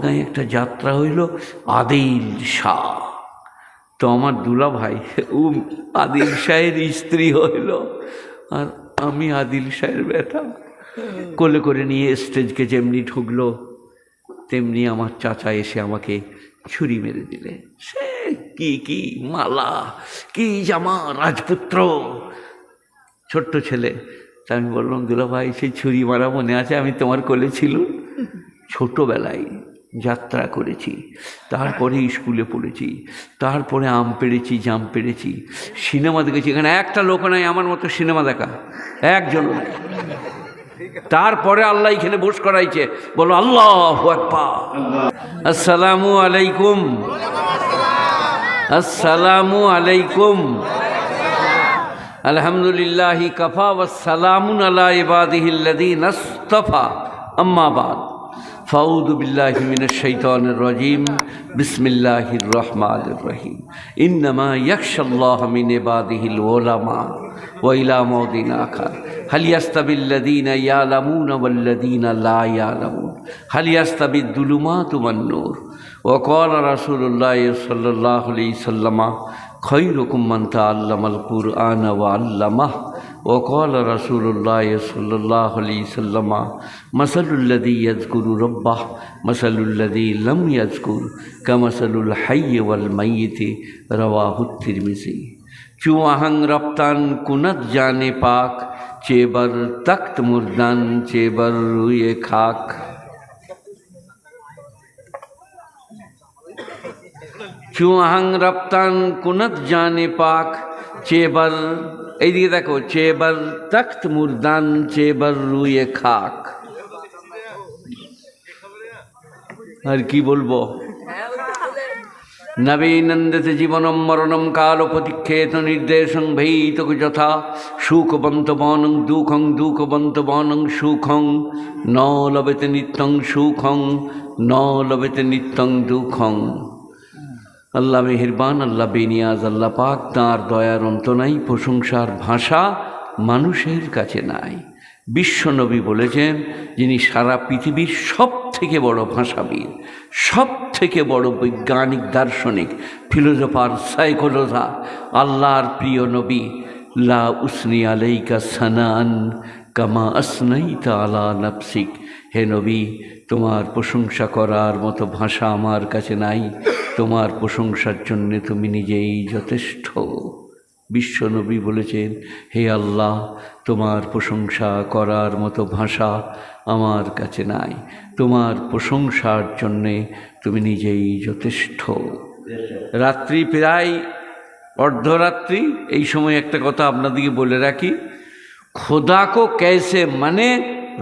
গাঁয়ে একটা যাত্রা হইল, আদিল শাহ। তো আমার দুলা ভাই ও আদিল শাহের স্ত্রী হইল, আর আমি আদিল শাহের বেটা। কোলে করে নিয়ে স্টেজকে যেমনি ঢুকলো তেমনি আমার চাচা এসে আমাকে ছুরি মেরে দিলে। সে কি কি মালা, কি জামা, রাজপুত্র, ছোট্ট ছেলে। তা আমি বললাম, দুলা ভাই সেই ছুরি মারা মনে আছে? আমি তোমার কোলে ছিল, ছোটোবেলায় যাত্রা করেছি, তারপরে স্কুলে পড়েছি, তারপরে আম পেড়েছি, জাম পেড়েছি, সিনেমা দেখেছি। এখানে একটা লোক নাই আমার মতো সিনেমা দেখা, একজন নাই। তারপরে আল্লাহ এখানে বস করাইছে। বলো আল্লাহু আকবার। আসসালামু আলাইকুম, আসসালামু আলাইকুম। আলহামদুলিল্লাহি কাফা ওয়াসসালামুন আলা ইবাদিহিল্লাযীনা ইসতাফা, আম্মা বাদ। ফাউযু বিল্লাহি মিনাশ শাইতানির রাজীম। বিসমিল্লাহির রহমানির রহিম। ইন্নামা ইয়াখশাল্লাহা মিন ইবাদিহিল উলামা ওয়া ইলা মাউদিন আখার হাল ইয়াস্তাবিল্লাযীনা ইয়ালামুনা ওয়াল্লাযীনা লা ইয়ালামুন হাল ইয়াস্তাবিদ-দুলুমাতু ওয়ান-নূর। ওয়া ক্বালা রাসূলুল্লাহি সাল্লাল্লাহু আলাইহি ওয়াসাল্লাম খায়রুকুম মান তাআল্লামাল কুরআনা ওয়া আল্লামাহু। ওয়া ক্বালা রাসূলুল্লাহি সাল্লাল্লাহু আলাইহি ওয়াসাল্লাম মাসালুল্লাযী ইয়াযকুরু রাব্বাহু মাসালুল্লাযী লাম ইয়াযকুর কামাসালুল হাইয়্যি ওয়াল মাইয়িতি। রাওয়াহু তিরমিজি। চুয়াহাং রপ্তান কুনত জানে পাক, চেবার তख्त মুরদান চেবার রুয়ে খাক। চুয়াহাং রপ্তান কুনত জানে পাক, চেবার, এইদিকে দেখো, চেবার তख्त মুরদান চেবার রুয়ে খাক। আর কি বলবো? নবীনন্দতে জীবনম মরণম কাল প্রতিক্ষেত নির্দেশং ভৈতক যথা সুখবন্তবনং দুঃখং দুঃখবন্তবনং সুখং ন লবেতে নিত্যং সুখং ন লবেতে নিত্যং দুঃখং। আল্লাহ মেহেরবান, আল্লাহ বেনিয়াজ, আল্লাহ পাক, তাঁর দয়ার অন্ত নাই, প্রশংসার ভাষা মানুষের কাছে নাই। বিশ্বনবী বলেছেন, যিনি সারা পৃথিবীর সব থেকে বড় ভাষাবিদ, সব থেকে বড় বৈজ্ঞানিক, দার্শনিক, ফিলোজফার, সাইকোলজার, আল্লাহর প্রিয় নবী, লা উসনি আলাইকা সানান কামা আসনাইতা আলা নাফসিক। হে নবী, তোমার প্রশংসা করার মতো ভাষা আমার কাছে নাই, তোমার প্রশংসার জন্যে তুমি নিজেই যথেষ্ট। বিশ্বনবী বলেছেন, হে আল্লাহ, তোমার প্রশংসা করার মতো ভাষা আমার কাছে নাই, তোমার প্রশংসার জন্যে তুমি নিজেই যথেষ্ট। রাত্রি প্রায় অর্ধরাত্রি। এই সময় একটা কথা আপনাদেরকে বলে রাখি, খোদা কো कैसे মানে,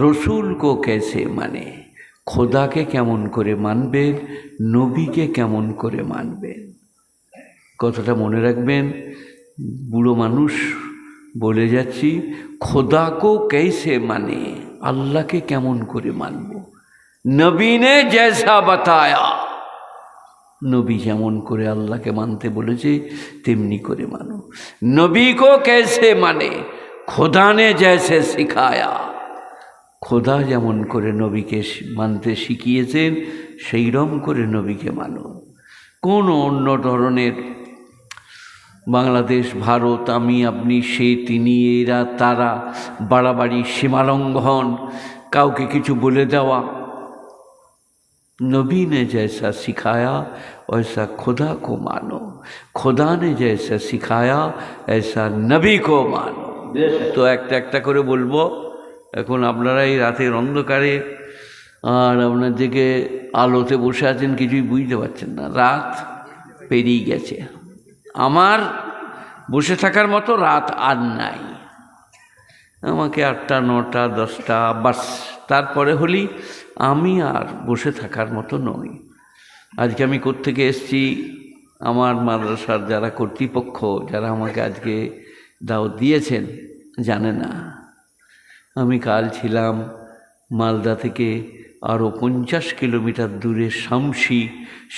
রসুল কো कैसे মানে। খোদাকে কেমন করে মানবেন, নবীকে কেমন করে মানবেন, কথাটা মনে রাখবেন। বুড়ো মানুষ বলে যাচ্ছি, খোদা কো कैसे মানে, আল্লাহকে কেমন করে মানব। নবী নে জैसा बताया, নবী যেমন করে আল্লাহকে মানতে বলেছে তেমনি করে মানো। নবী কো कैसे মানে, খোদা নে जैसे सिखाया, খোদা যেমন করে নবীকে মানতে শিখিয়েছেন সেইরকম করে নবীকে মানো। কোনো অন্য ধরনের বাংলাদেশ, ভারত, আমি, আপনি, সে, তিনি, এরা, তারা, বাড়াবাড়ি, সীমালঙ্ঘন, কাউকে কিছু বলে দেওয়া, नबी ने जैसा सिखाया वैसा खुदा को मानो, खुदा ने जैसा सिखाया ऐसा नबी को मानो। তো একটা একটা করে বলবো। এখন আপনারা এই রাতের অন্ধকারে আর আপনার দিকে আলোতে বসে আছেন, কিছুই বুঝতে পারছেন না, রাত পেরিয়ে গেছে। আমার বসে থাকার মতো রাত আর নাই। আমাকে 8টা 9টা 10টা বাস, তারপরে হলি আমি আর বসে থাকার মতো নই। আজকে আমি কোত্থেকে এসেছি, আমার মাদ্রাসার যারা কর্তৃপক্ষ, যারা আমাকে আজকে দাওয়াত দিয়েছেন জানে না। আমি কাল ছিলাম মালদা থেকে আরও 50 কিলোমিটার দূরে শামসি,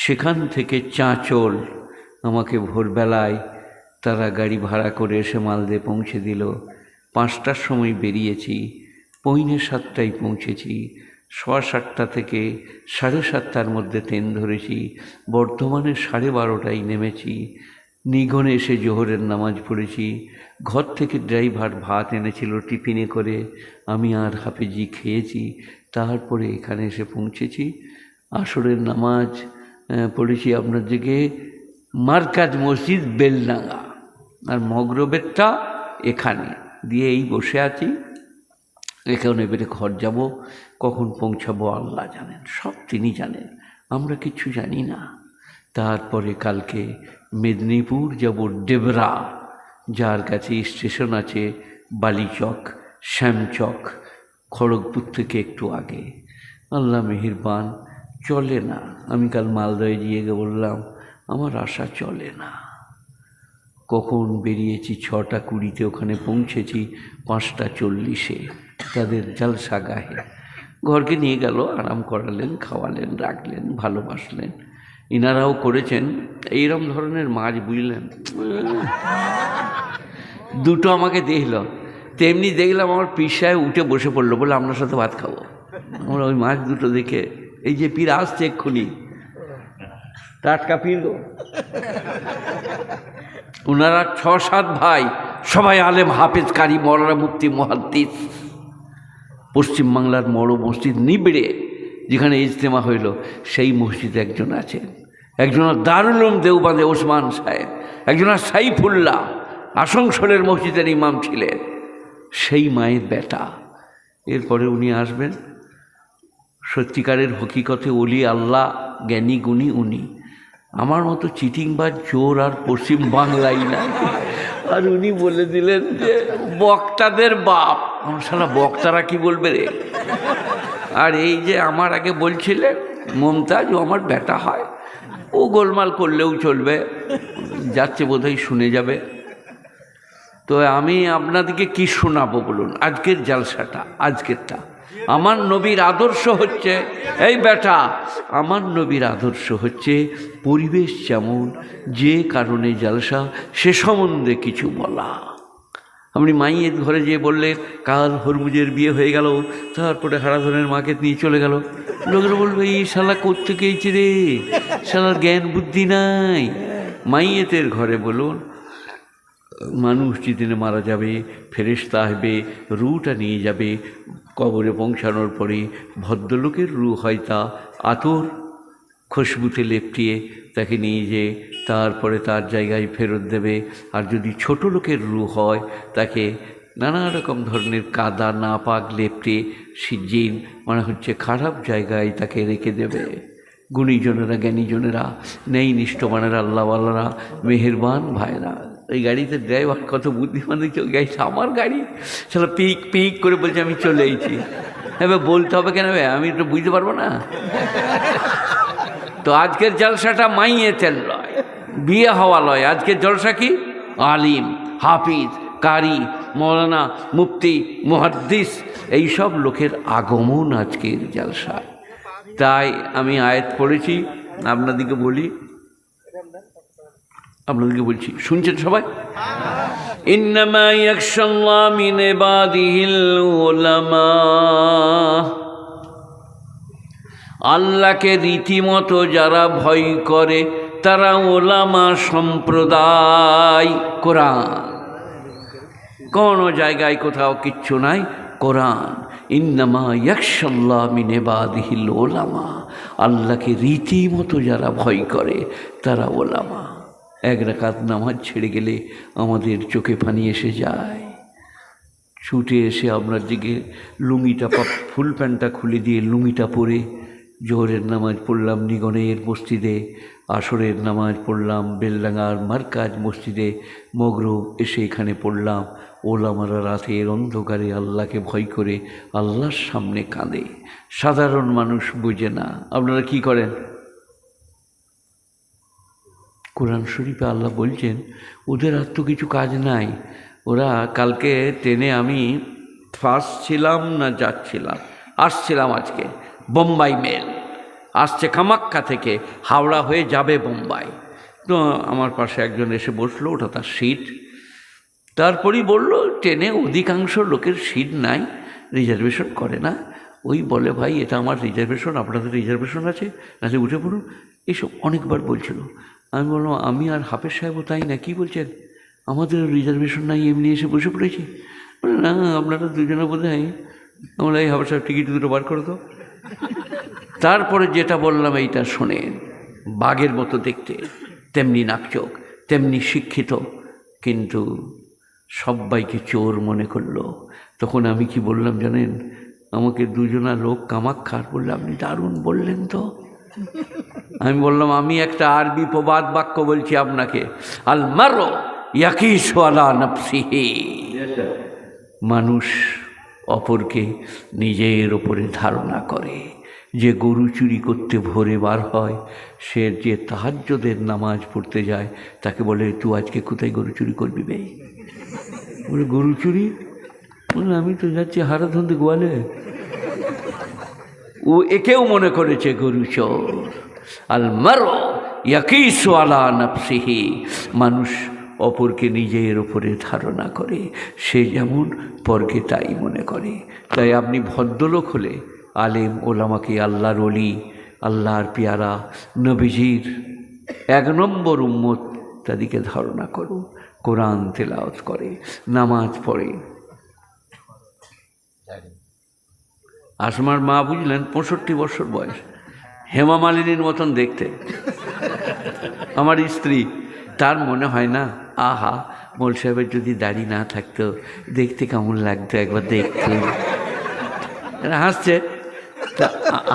সেখান থেকে চাঁচল। আমাকে ভোরবেলায় তারা গাড়ি ভাড়া করে এসে মালদায় পৌঁছে দিল। 5টার সময় বেরিয়েছি, 6:45টায় পৌঁছেছি। 7:15 থেকে 7:30টার মধ্যে ট্রেন ধরেছি, বর্ধমানে 12:30টায় নেমেছি। নিগনে এসে জোহরের নামাজ পড়েছি। ঘর থেকে ড্রাইভার ভাত এনেছিল টিফিনে করে, আমি আর হাফিজি খেয়েছি। তারপরে এখানে এসে পৌঁছেছি। আসরের নামাজ পড়েছি আপনার দিকে মার্কাজ মসজিদ বেলডাঙ্গা, আর মগরবেরটা এখানে দিয়ে এই বসে আছি। এখন এবারে ঘর যাব, কখন পৌঁছাবো আল্লাহ জানেন, সব তিনি জানেন, আমরা কিছু জানি না। তারপরে কালকে মেদিনীপুর যাব, ডেবরা, যার কাছে স্টেশন আছে বালিচক, শ্যামচক, খড়গপুর থেকে একটু আগে। আল্লাহ মেহেরবান, চলে না। আমি কাল মালদহে গিয়ে বললাম আমার আশা চলে না। কখন বেরিয়েছি 6:20, ওখানে পৌঁছেছি 5:40। তাদের জালসা গাহে ঘরকে নিয়ে গেল, আরাম করালেন, খাওয়ালেন, রাখলেন, ভালোবাসলেন। ইনারাও করেছেন এইরকম ধরনের মাছ, বুঝলেন। দুটো আমাকে দেখল, তেমনি দেখলাম আমার পীর সাহেব উঠে বসে পড়লো, বলে আপনার সাথে ভাত খাবো। আমরা ওই মাছ দুটো দেখে, এই যে পীর আসছে এক্ষুনি, টাটকা পীর গো। ওনারা 6-7 ভাই, সবাই আলেম, হাফেজ, কারি, মৌলানা, মুফতি, মুহাদ্দিস। পশ্চিমবাংলার বড় মসজিদ নিবিড়ে যেখানে ইজতেমা হইল, সেই মসজিদে একজন আছেন, একজন দারুল উলুম দেওবন্দে ওসমান সাহেব, একজন সাইফুল্লাহ আসানসোলের মসজিদের ইমাম ছিলেন, সেই মায়ের বেটা। এরপরে উনি আসবেন, সত্যিকারের হকিকতে ওলি আল্লাহ, জ্ঞানী গুণী উনি। আমার মতো চিটিংবাজ চোর আর পশ্চিম বাংলাই না। আর উনি বলে দিলেন যে বক্তাদের বাপ। আমার শালা বক্তারা কি বলবে রে। আর এই যে আমার আগে বলছিলেন মমতাজ, ও আমার বেটা হয়, ও গোলমাল করলেও চলবে, যাচ্ছে বোধহয় শুনে যাবে। তো আমি আপনাদেরকে কি শোনাবো বলুন, আজকের জালসাটা, আজকেরটা। আমার নবীর আদর্শ হচ্ছে, এই বেটা, আমার নবীর আদর্শ হচ্ছে পরিবেশ যেমন, যে কারণে জালসা সে সম্বন্ধে কিছু বলা। আপনি মাইয়ের ঘরে যেয়ে বললেন কাল হরমুজের বিয়ে হয়ে গেল, তারপরে হারাধনের মাকে নিয়ে চলে গেল, লোকেরা বলবে এই শালা কোত্থেকে এইছে রে, শালার জ্ঞান বুদ্ধি নাই। মাইয়েতের ঘরে বলুন, মানুষ যেদিনে মারা যাবে, ফেরেশতা আসবে, রুটা নিয়ে যাবে, কবরে পৌঁছানোর পরে ভদ্রলোকের রু হয় তা আতর খুশবুতে লেপটিয়ে তাকে নিয়ে যেয়ে তারপরে তার জায়গায় ফেরত দেবে। আর যদি ছোট লোকের রু হয়, তাকে নানা রকম ধরনের কাদা নাপাক লেপটে সিজিন, মানে হচ্ছে খারাপ জায়গায় তাকে রেখে দেবে। গুণীজনেরা, জ্ঞানীজনেরা, নেই নিষ্ঠবানেরা, আল্লাহওয়ালারা, মেহেরবান ভাইরা। ওই গাড়িতে ড্রাইভার কত বুদ্ধিমান হয়েছে, ওই গাড়িটা আমার গাড়ি, চলো পিক পিক করে বলছে আমি চলে এসেছি। এবার বলতে হবে কেন, আমি একটু বুঝতে পারবো না। তো আজকের জলসাটা মাইয়েতের লয়, বিয়ে হওয়া লয়। আজকের জলসা কি, আলিম, হাফিজ, কারি, মৌলানা, মুফতি, মুহাদ্দিস, এইসব লোকের আগমন আজকের জলসা। তাই আমি আয়াত পড়েছি, আপনাদেরকে বলছি, শুনছেন সবাই? ইন্নামা ইয়াখশাল্লাহ মিন ইবাদিহিল উলামা। আল্লাহকে রীতিমতো যারা ভয় করে তারা ওলামা সম্প্রদায়। কোরআন, কোনো জায়গায় কোথাও কিচ্ছু নাই, কোরআন। ইন্নামা ইয়াখশাল্লাহ মিন ইবাদিহিল উলামা। আল্লাহকে রীতিমতো যারা ভয় করে তারা ওলামা। 1 রাকাত নামাজ ছেড়ে গেলে আমাদের চোখে পানি এসে যায়। ছুটে এসে আপনার দিকে লুঙ্গিটা, ফুল প্যান্টটা খুলে দিয়ে লুঙ্গিটা পরে জোহরের নামাজ পড়লাম নিগনের মসজিদে, আসরের নামাজ পড়লাম বেলডাঙ্গার মার্কাজ মসজিদে, মগরব এসে এখানে পড়লাম। ওলামারা রাতের অন্ধকারে আল্লাহকে ভয় করে আল্লাহর সামনে কাঁদে। সাধারণ মানুষ বুঝে না। আপনারা কি করেন? কোরআন শরীফে আল্লাহ বলছেন ওদের আর তো কিছু কাজ নাই। ওরা কালকে ট্রেনে, আমি ফার্স্ট ছিলাম না আসছিলাম আজকে, বোম্বাই মেল আসছে কামাখ্যা থেকে, হাওড়া হয়ে যাবে বোম্বাই। তো আমার পাশে একজন এসে বসলো, ওটা তার সিট। তারপরেই বলল ট্রেনে অধিকাংশ লোকের সিট নাই, রিজার্ভেশন করে না, ওই বলে, ভাই এটা আমার রিজার্ভেশন, আপনাদের রিজার্ভেশন আছে, নাচে উঠে পড়ুন, এইসব অনেকবার বলছিল। আমি বললাম, আমি আর হাফেজ সাহেবও তাই না, কী বলছেন, আমাদের রিজার্ভেশন নাই, এমনি এসে বসে পড়েছি। বলে, না আপনারা দুজনে বোধ হয়, আমরা এই হাফেজ সাহেব টিকিট দুটো বার করে দাও। তারপরে যেটা বললাম এইটা শোনেন, বাঘের মতো দেখতে, তেমনি নাকচোখ, তেমনি শিক্ষিত, কিন্তু সবাইকে চোর মনে করলো। তখন আমি কি বললাম জানেন, আমাকে দুজনা লোক কামাক্ষার বললে, আপনি দারুণ বললেন তো। আমি বললাম, আমি একটা আরবি প্রবাদ বাক্য বলছি আপনাকে, আল মারু ইয়াকিসু আলা নাফসিহি, মানুষ অপরকে নিজের ওপরে ধারণা করে। যে গরু চুরি করতে ভোরে বার হয়, সে যে তাহাজ্জুদের নামাজ পড়তে যায়, তাকে বলে, তুই আজকে কোথায় গরু চুরি করবি বে? বলে, গরু চুরি? বলে, আমি তো যাচ্ছি হারাধন্দে গোয়ালে। ও একেও মনে করেছে গরু চোর। আল মারু ইয়াকিসু আলা নাফসিহি, মানুষ অপরকে নিজের ওপরে ধারণা করে, সে যেমন পরকে তাই মনে করে। তাই আপনি ভদ্রলোক হলে আলেম ওলামাকে আল্লাহর ওলি, আল্লাহর পেয়ারা নবীজির 1 নম্বর উম্মত, তাদেরকে ধারণা করো। কোরআন তেলাওয়াত করে, নামাজ পড়ে। আসমার মা বুঝলেন 65 বছর বয়স, হেমা মালিনীর মতন দেখতে আমার স্ত্রী। তার মনে হয় না, আহা মোল সাহেবের যদি দাড়ি না থাকতো দেখতে কেমন লাগতো, একবার দেখতে। হাসছে,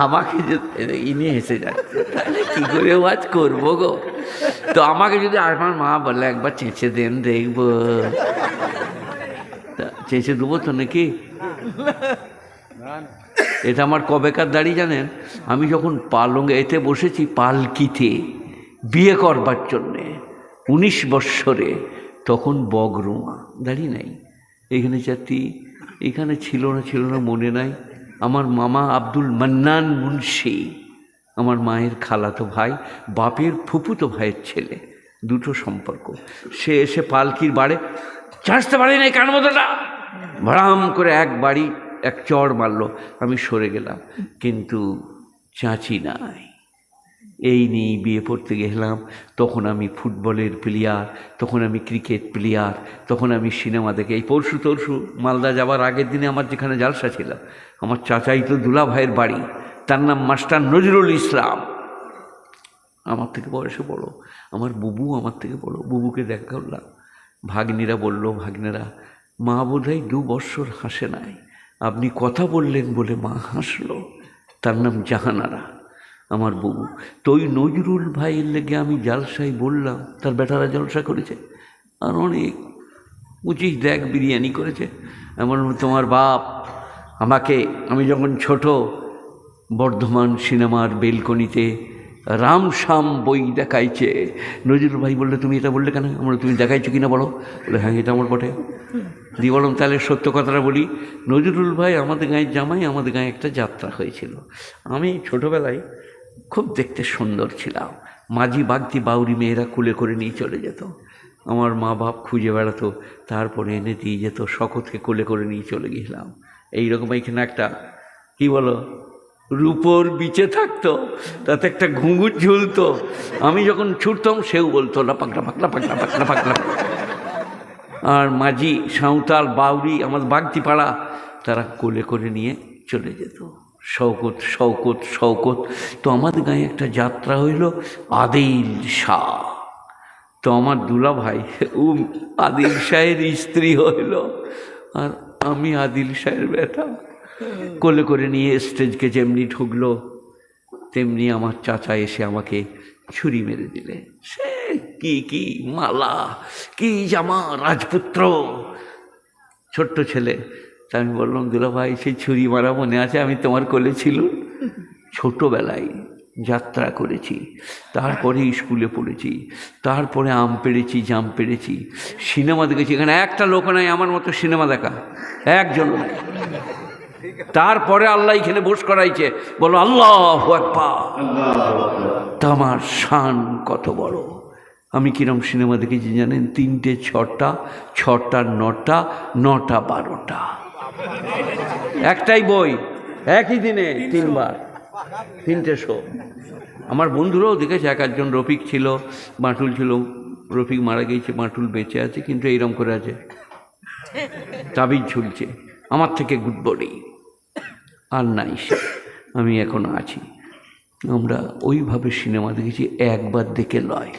আমাকে যদি ইনি হেসে যাচ্ছে, তাহলে কী করে ওয়াজ করবো গো। তো আমাকে যদি আমার মা বলে, একবার চেঁচে দেন দেখবো, চেঁচে দেবো তো নাকি? এটা আমার কবেকার দাড়ি জানেন, আমি যখন এতে বসেছি পালকিতে বিয়ে করবার জন্যে 19 বৎসরে, তখন বগরুমা, দাড়ি নাই, এখানে চারটি, এখানে ছিল না মনে নাই। আমার মামা আব্দুল মান্নান মুন্সি, আমার মায়ের খালাতো ভাই, বাপের ফুফুতো ভাইয়ের ছেলে, দুটো সম্পর্ক। সে এসে পালকির বাড়ে চাঁচতে পারি নাই, কান মতোটা ভাড়াম করে এক চড় মারলো। আমি সরে গেলাম, কিন্তু চাঁচি নাই। এই নিয়ে বিয়ে পড়তে গেলাম। তখন আমি ফুটবলের প্লেয়ার, তখন আমি ক্রিকেট প্লেয়ার, তখন আমি সিনেমা দেখে, এই পরশু মালদা যাওয়ার আগের দিনে আমার যেখানে জালসা ছিল, আমার চাচাই তো দুলা ভাইয়ের বাড়ি, তার নাম মাস্টার নজরুল ইসলাম, আমার থেকে বয়সে বড়। আমার বুবু আমার থেকে বড়, বুবুকে দেখা করলাম। ভাগ্নিরা বলল, ভাগ্নেরা, মা বোধহয় 2 বৎসর হাসে নাই, আপনি কথা বললেন বলে মা হাসলো। তার নাম জাহানারা, আমার বুবু। তো ওই নজরুল ভাইয়ের লেগে আমি জালসাই বললাম, তার বেটারা জলসা করেছে, আর অনেক 25 দেখ বিরিয়ানি করেছে। এমন তোমার বাপ আমাকে, আমি যখন ছোট, বর্ধমান সিনেমার বেলকনিতে রামশ্যাম বই দেখাইছে। নজরুল ভাই বললে, তুমি এটা বললে কেন? আমরা, তুমি দেখাইছো কিনা বলো? বলে, হ্যাঁ এটা আমার বটে। দিয়ে বললাম, তাহলে সত্য কথাটা বলি, নজরুল ভাই আমাদের গাঁয়ের জামাই, আমাদের গাঁয়ে একটা যাত্রা হয়েছিল। আমি ছোটোবেলায় খুব দেখতে সুন্দর ছিলাম, মাঝি বাগদি বাউরি মেয়েরা কুলে করে নিয়ে চলে যেত, আমার মা বাপ খুঁজে বেড়াতো, তারপরে এনে দিয়ে যেত, শকতকে কোলে করে নিয়ে চলে গেলাম। এইরকম এখানে একটা কি বলো রূপোর বিচে থাকতো, তাতে একটা ঘুঙুর ঝুলতো, আমি যখন ছুটতাম সেও বলতো লাপাকলা পাকলা পাকলা পাকলা পাকলা। আর মাঝি সাঁওতাল বাউরি আমার বাগদি পাড়া, তারা কোলে করে নিয়ে চলে যেত, শওকত শওকত শওকত। তো আমাদের গায়ে একটা যাত্রা হইল আদিল শাহ। তো আমার দুলা ভাই ও আদিল শাহের স্ত্রী হইল, আর আমি আদিল শাহের বেটা। কোলে করে নিয়ে স্টেজকে যেমনি ঢুকলো, তেমনি আমার চাচা এসে আমাকে ছুরি মেরে দিলে। সে কি মালা, কি জামা, রাজপুত্র, ছোট্ট ছেলে। তা আমি বললাম, দুলা ভাই সেই ছুরি মারা মনে আছে? আমি তোমার কোলে ছিল, ছোটোবেলায় যাত্রা করেছি, তারপরে স্কুলে পড়েছি, তারপরে আম পেড়েছি, জাম পেড়েছি, সিনেমা দেখেছি। এখানে একটা লোক নাই আমার মতো সিনেমা দেখা, একজন নাই। তারপরে আল্লাহ এখানে বোস করাইছে, বলো আল্লাহু আকবার। তা আমার শান কত বড়। আমি কিরম সিনেমা দেখেছি জানেন? 3টে 6টা, 6টা 9টা, 9টা 12টা, একটাই বই, একই দিনে 3 বার, 3টে শো। আমার বন্ধুরাও দেখেছে, এক একজন, রফিক ছিল, বাঁটুল ছিল, রফিক মারা গিয়েছে, বাঁটুল বেঁচে আছে, কিন্তু এইরকম করে আছে, তাবিজ ঝুলছে, আমার থেকে গুড বডি আর নাই, আমি এখনো আছি। আমরা ওইভাবে সিনেমা দেখেছি, একবার দেখে লয়।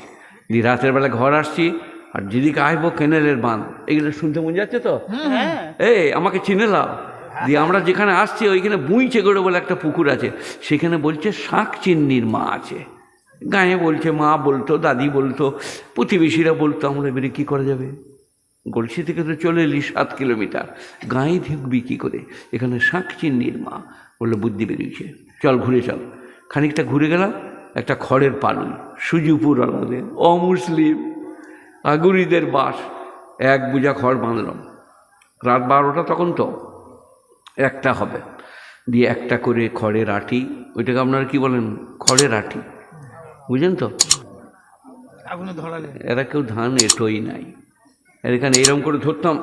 দিয়ে রাতের বেলা ঘর আসছি, আর যেদিকে আসবো কেনেলের বাঁধ, এগুলো শুনতে মনে যাচ্ছে তো, আমাকে চিনে লাও। দিয়ে আমরা যেখানে আসছি ওইখানে বুঁইচেগড়ে বলে একটা পুকুর আছে, সেখানে বলছে শাঁখ চিন্নির মা আছে। গাঁয়ে বলছে, মা বলতো, দাদি বলতো, প্রতিবেশীরা বলতো। আমরা এবারে কী করা যাবে, গলসি থেকে তো চলে এলি 7 কিলোমিটার, গাঁয়ে ঢুকবি কী করে, এখানে শাঁখ চিন্নির মা। বললো বুদ্ধি বেরিয়েছে, চল ঘুরে চল। খানিকটা ঘুরে গেলাম, একটা খড়ের পালুই, সুজিপুর আলাদা, অমুসলিম আগুরিদের বাস, 1 বোঝা খড় বাঁধলাম। রাত 12টা তখন, তো 1টা হবে। দিয়ে একটা করে খড়ের আঁটি, ওইটাকে আপনারা কি বলেন, খড়ের আঁটি, বুঝলেন তো? এরা কেউ ধান এটোই নাই, এখানে এরকম করে ধরতাম,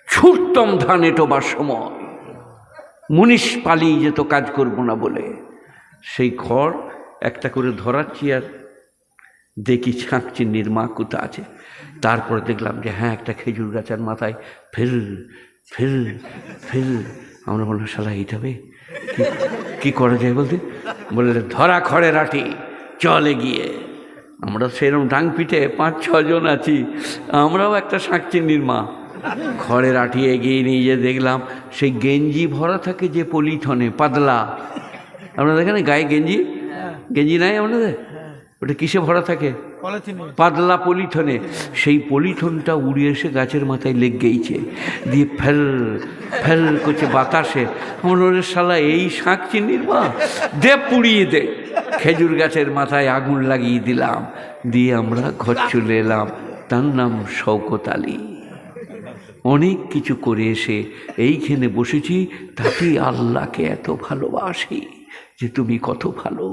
ছুটতাম ধান এটোবার সময়, মুনিশ পালিয়ে যেত কাজ করবো না বলে। সেই খড় একটা করে ধরাচ্ছি, আর দেখি শাঁখ চিন্নির মা কোথা আছে। তারপরে দেখলাম যে হ্যাঁ, একটা খেজুর গাছের মাথায় ফের ফের ফের। আমরা বললাম, শালা এইটাবে কি করা যায় বলতে, বললে ধরা খড়ের আঁটি, চলে গিয়ে। আমরা সেরকম ডাং পিঠে 5-6 জন আছি, আমরাও একটা শাঁখ চিন্নির মা। খড়ের আঁটি এগিয়ে নিয়ে যে দেখলাম, সেই গেঞ্জি ভরা থাকে যে পলিথনে, পাতলা, আপনারা দেখেন গায়ে গেঞ্জি নাই আপনাদের, ওটা কিসে ভরা থাকে, পাতলা পলিথনে। সেই পলিথনটা উড়ে এসে গাছের মাথায় লেগ গেছে, দিয়ে ফেল ফেল করছে বাতাসে। আমার ওরে শালা এই শাঁখ চিন্নির মা, দে পুড়িয়ে দে। খেজুর গাছের মাথায় আগুন লাগিয়ে দিলাম, দিয়ে আমরা ঘর চলে এলাম। তার নাম শওকত আলী। অনেক কিছু করে এসে এইখানে বসেছি, তাতেই আল্লাহকে এত ভালোবাসি যে তুমি কত ভালো,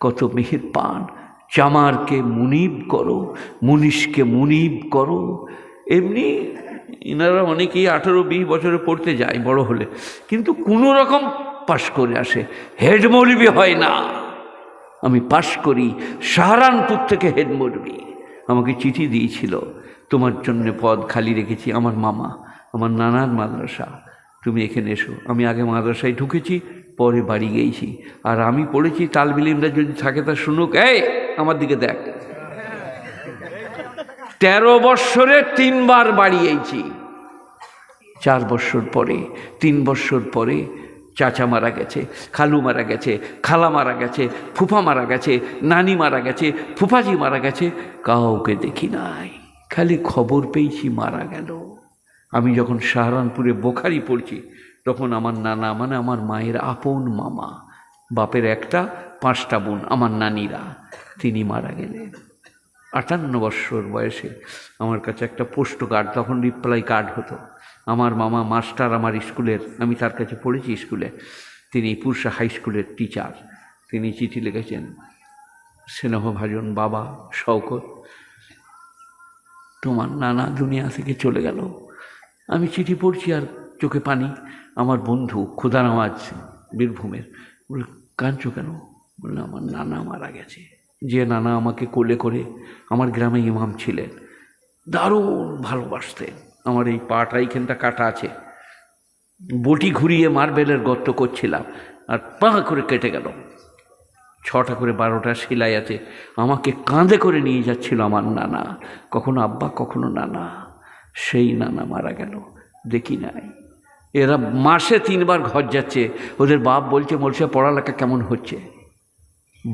কত মেহেরবান। চামারকে মুনিব করো, মুনিশকে মুনিব করো। এমনি এনারা অনেকেই 18-20 বছরে পড়তে যায় বড় হলে, কিন্তু কোনো রকম পাশ করে আসে, হেড মৌলবি হয় না। আমি পাশ করি, সাহারানপুর থেকে হেড মৌলবি। আমাকে চিঠি দিয়েছিল, তোমার জন্য পদ খালি রেখেছি, আমার মামা, আমার নানার মাদ্রাসা, তুমি এখানে এসো। আমি আগে মাদ্রাসায় ঢুকেছি, পরে বাড়ি গিয়েছি। আর আমি পড়েছি, তালবিলিমরা যদি থাকে তা শুনুক, আমার দিকে দেখ, 13 বৎসরে 3 বার বাড়িয়েছি। 4 বৎসর পরে, 3 বৎসর পরে চাচা মারা গেছে, খালু মারা গেছে, খালা মারা গেছে, ফুফা মারা গেছে, নানি মারা গেছে, ফুফাজি মারা গেছে, কাউকে দেখি নাই, খালি খবর পেয়েছি মারা গেল। আমি যখন সাহারানপুরে বোখারি পড়ছি, তখন আমার নানা, মানে আমার মায়ের আপন মামা, বাপের একটা 5টা বোন, আমার নানিরা, তিনি মারা গেলেন 58 বৎসর বয়সে। আমার কাছে একটা পোস্ট কার্ড, তখন রিপ্লাই কার্ড হতো। আমার মামা মাস্টার আমার স্কুলের, আমি তার কাছে পড়েছি স্কুলে, তিনি পুরসা হাই স্কুলের টিচার। তিনি চিঠি লিখেছেন, স্নেহভাজন বাবা শওকত, তোমার নানা দুনিয়া থেকে চলে গেল। আমি চিঠি পড়ছি আর চোখে পানি। আমার বন্ধু খুদা নামাজ বীরভূমের, বলে কাঁদছো কেন? বললো আমার নানা মারা গেছে। যে নানা আমাকে কোলে করে, আমার গ্রামে ইমাম ছিলেন, দারুণ ভালোবাসতেন। আমার এই পাটা এইখানটা কাটা আছে, বটি ঘুরিয়ে মার্বেলের গর্ত করছিলাম, আর পা করে কেটে গেল। 6টা করে 12টা সেলাই আছে। আমাকে কাঁধে করে নিয়ে যাচ্ছিল আমার নানা, কখনো আব্বা কখনো নানা। সেই নানা মারা গেল, দেখি নাই। এরা মাসে 3 বার ঘর যাচ্ছে। ওদের বাপ বলছে, বলছে পড়ালেখা কেমন হচ্ছে?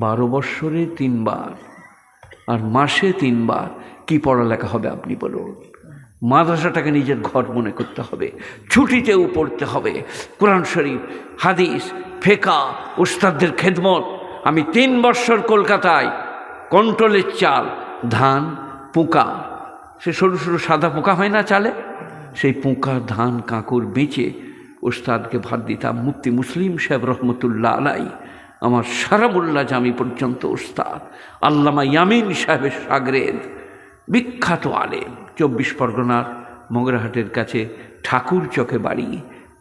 12 বৎসরে 3 বার আর মাসে 3 বার, কি পড়ালেখা হবে আপনি বলুন? মাদ্রাসাটাকে নিজের ঘর মনে করতে হবে, ছুটিতেও পড়তে হবে, কোরআন শরীফ, হাদিস, ফেকা, উস্তাদদের খেদমত। আমি 3 বৎসর কলকাতায় কন্ট্রোলের চাল, ধান, পোকা, সে সরু সরু সাদা পোকা হয় না চালে, সেই পোকা, ধান, কাঁকুর বেচে উস্তাদকে ভাত দিতাম। মুফতি মুসলিম সাহেব রহমতুল্লাহ আলাই, আমার সারাবুল্লাহ জামি পর্যন্ত উস্তাদ, আল্লামা ইয়ামিন সাহেবের শাগরেদ, বিখ্যাত আলেম, 24 পরগনার মগরাহাটের কাছে ঠাকুর চকে বাড়ি।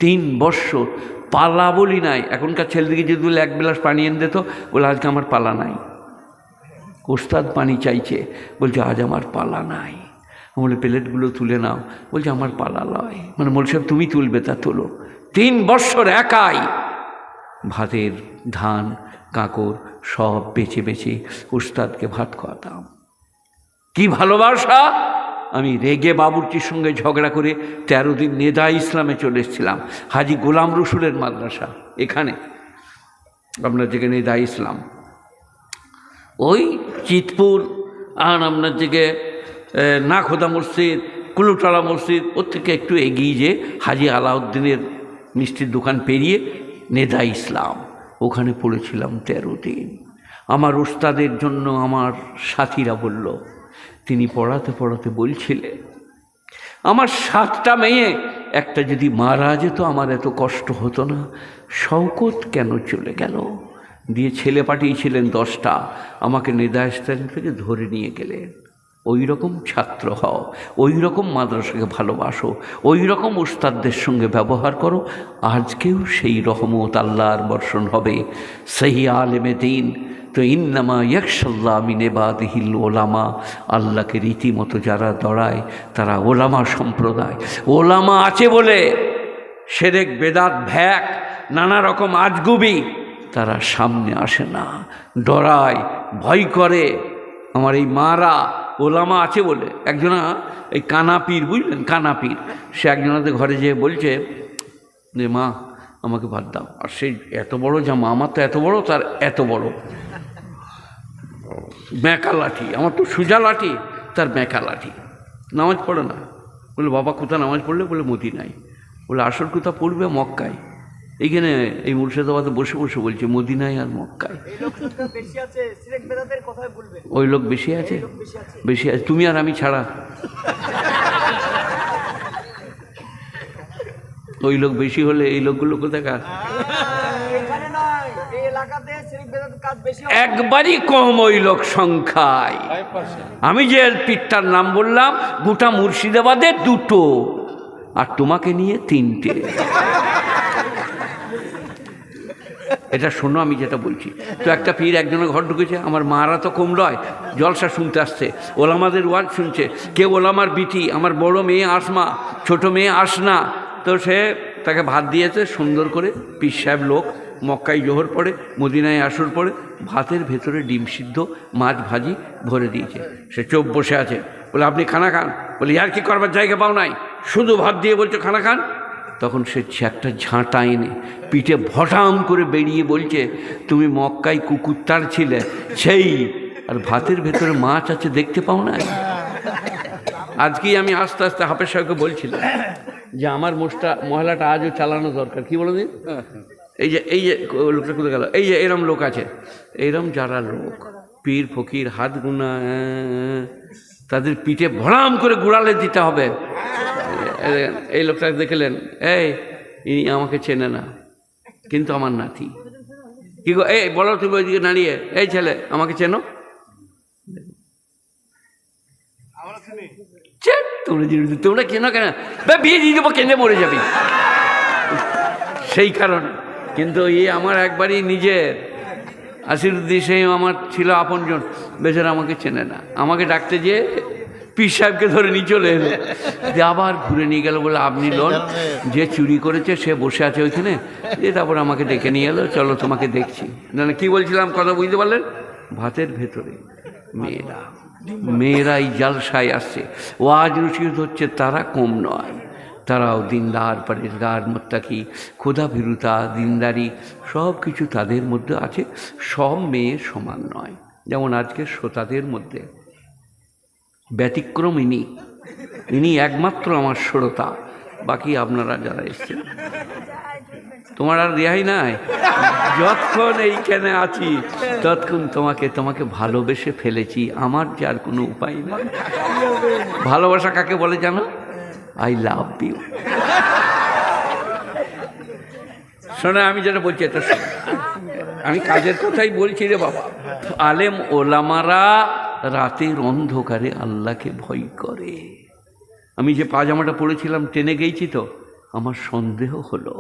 3 বৎসর পালা বলি নাই। এখনকার ছেলেদিকে যদি বলে এক গ্লাস পানি এনে দিত, বলে আজকে আমার পালা নাই। ওস্তাদ পানি চাইছে, বলছে আজ আমার পালা নাই। বলে প্লেটগুলো তুলে নাও, বলছে আমার পালা লয়। মানে মোল সাহেব তুমি তুলবে, তা তোলো। 3 বৎসর একাই ভাতের ধান কাঁকর সব বেছে বেছে উস্তাদকে ভাত খাওয়াতাম। কি ভালোবাসা! আমি রেগে বাবুর্চির সঙ্গে ঝগড়া করে 13 দিন নেদা ইসলামে চলে এসেছিলাম। হাজি গোলাম রসুলের মাদ্রাসা এখানে, আপনার যেখানে নেদা ইসলাম, ওই চিতপুর। আর আপনার দিকে নাখোদা মসজিদ, কুলুটলা মসজিদ, ওর থেকে একটু এগিয়ে যে হাজি আলাউদ্দিনের মিষ্টির দোকান পেরিয়ে নেদা ইসলাম, ওখানে পড়েছিলাম 13 দিন। আমার উস্তাদের জন্য আমার সাথীরা বলল, তিনি পড়াতে পড়াতে বলছিলেন আমার 7টা মেয়ে, একটা যদি মারা যেত আমার এত কষ্ট হতো না। শওকত কেন চলে গেল? দিয়ে ছেলে পাঠিয়েছিলেন 10টা, আমাকে নেদা ইসলাম থেকে ধরে নিয়ে গেলেন। ওই রকম ছাত্র হও, ওই রকম মাদ্রাসাকে ভালোবাসো, ওই রকম উস্তাদদের সঙ্গে ব্যবহার করো। আজকেও সেই রহমত আল্লাহর বর্ষণ হবে। সহি আলেমে দিন তো ইন্নামা ইয়াখশাল্লাহ মিন ইবাদিহিল ওলামা, আল্লাহকে রীতিমতো যারা দড়ায় তারা ওলামা সম্প্রদায়। ওলামা আছে বলে শিরক বেদাত ভ্যাক নানা রকম আজগুবি তারা সামনে আসে না, ডরায়, ভয় করে। আমার এই মারা ওলামা আছে বলে। একজনা এই কানাপীর, বুঝলেন কানাপীর, সে একজনাদের ঘরে যেয়ে বলছে যে মা আমাকে ভাত দাও। আর সেই এত বড় জামা, আমার তো এত বড়, তার এত বড় মেকা লাঠি, আমার তো সুজা লাঠি, তার মেকা লাঠি। নামাজ পড়ে না। বলে বাবা কোথা নামাজ পড়লে? বলে মদিনায়। বলে আসল কোথা পড়বে? মক্কায়। এইখানে এই মুর্শিদাবাদে বসে বসে বলছে মদিনায় আর মক্কায়। ওই লোক বেশি আছে, বেশি আছে, তুমি আর আমি ছাড়া। ওই লোক বেশি হলে এই লোকগুলো কোথাকার? একবারই কম ওই লোক সংখ্যায়। আমি যে পীরটার নাম বললাম, গোটা মুর্শিদাবাদে 2টো, আর তোমাকে নিয়ে 3টে। এটা শোনো আমি যেটা বলছি। তো একটা পীর একজনের ঘর ঢুকেছে, আমার মারা তো কম নয়, জলসা শুনতে আসছে, ওলামাদের ওয়াজ শুনছে। কেউ ওলামার বিটি, আমার বড় মেয়ে আসমা, ছোট মেয়ে আসনা। তো সে তাকে ভাত দিয়েছে সুন্দর করে। পীর সাহেব লোক, মক্কায় জোহর পড়ে, মদিনায় আসর পড়ে, ভাতের ভেতরে ডিম সিদ্ধ মাছ ভাজি ভরে দিয়েছে। সে চোখ বসে আছে। বলে আপনি খানা খান। বলে আর কি করবার জায়গা পাও নাই, শুধু ভাত দিয়ে বলছো খানা খান। তখন সে একটা ঝাঁটা এনে পিঠে ভটাম করে বেরিয়ে বলছে তুমি মক্কায় কুকুর তার ছিলে সেই, আর ভাতের ভেতরে মাছ আছে দেখতে পাও না। আজকেই আমি আস্তে আস্তে হাফেজ সাহেবকে বলছিলাম যে আমার মহলাটা আজও চালানো দরকার। কি বলো দিন? এই যে লোকটা কোথায় গেল? এই যে এরম লোক আছে, এরম যারা লোক পীর ফকির হাত গুনা, তাদের পিঠে ভরাম করে গুড়ালে দিতে হবে। এই লোকটা দেখলেন, ইনি আমাকে চেনে না, কিন্তু আমার নাতি। কি গো, এই বলো তুমি ওইদিকে দাঁড়িয়ে, এই ছেলে আমাকে চেনো? তোমরা কেন কেন বিয়ে দিয়ে দেবো, কেনে মরে যাবি সেই কারণে। কিন্তু আমার একবারই নিজের আসিরুদ্দিন সেই আমার ছিল আপনজন, বেচারা আমাকে চেনে না। আমাকে ডাকতে যেয়ে পীর সাহেবকে ধরে নিয়ে চলে এলো, যে আবার ঘুরে নিয়ে গেল। বলে আপনি লোন যে চুরি করেছে সে বসে আছে ওইখানে। তারপর আমাকে ডেকে নিয়ে এলো, চলো তোমাকে দেখছি। না কি বলছিলাম কথা বুঝতে পারলেন? ভাতের ভেতরে মেয়েরাই জালসায় আসছে, ওয়াজ নসিহত হচ্ছে, তারা কম নয়। তারাও দিনদার, পরেজগার, মুত্তাকি, ক্ষুধা ভীরুতা, দিনদারি সব কিছু তাদের মধ্যে আছে। সব মেয়ে সমান নয়। যেমন আজকে শ্রোতাদের মধ্যে ব্যতিক্রম ইনি একমাত্র আমার শ্রোতা, বাকি আপনারা যারা এসছেন তোমার আর রেহাই নাই। যতক্ষণ এইখানে আছি ততক্ষণ তোমাকে ভালোবেসে ফেলেছি, আমার যে আর কোনো উপায় নেই। ভালোবাসা কাকে বলে জানো? I love you. শোনো আমি যেটা বলছি এটা আমি কাজের কথাই বলছি রে বাবা। আলেম ওলামারা রাতের অন্ধকারে আল্লাহকে ভয় করে। আমি যে পাজামাটা পরেছিলাম ট্রেনে গেছি, তো আমার সন্দেহ হলো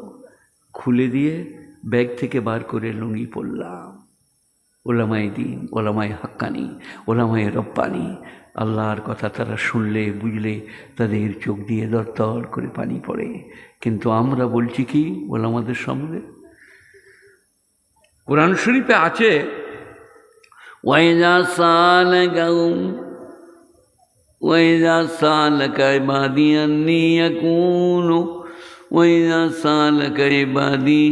খুলে দিয়ে ব্যাগ থেকে বার করে লুঙ্গি পরলাম। ওলামায়ে দিন, ওলামায়ে হাক্কানি, ওলামায়ে রব্বানি, আল্লাহর কথা তারা শুনলে বুঝলে তাদের চোখ দিয়ে দরদর করে পানি পড়ে। কিন্তু আমরা বলছি কি ওলামাদের সঙ্গে? কোরআন শরীফে আছে ওয়াইজা সালাকা ইবাদি আন্নী ইয়াকুনু ওয়াইজা সালাকা ইবাদি,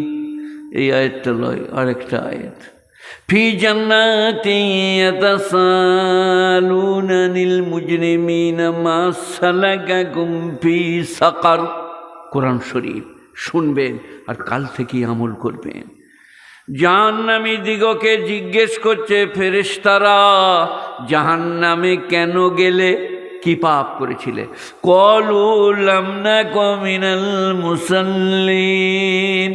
এই আয়াতটা লয় আরেকটা আয়াত, ফি জান্নাতিন ইয়াতাসালুনা আনিল মুজরিমিনা মা সালাকাকুম ফি সাকার। কোরআন শরীফ শুনবেন আর কাল থেকেই আমল করবেন। জাহান্নামী দিগকে জিজ্ঞেস করছে ফেরেশতারা, জাহান্নামে কেন গেলে, কি পাপ করেছিলে? ক্বালু লাম নাকু মিনাল মুসাল্লিন,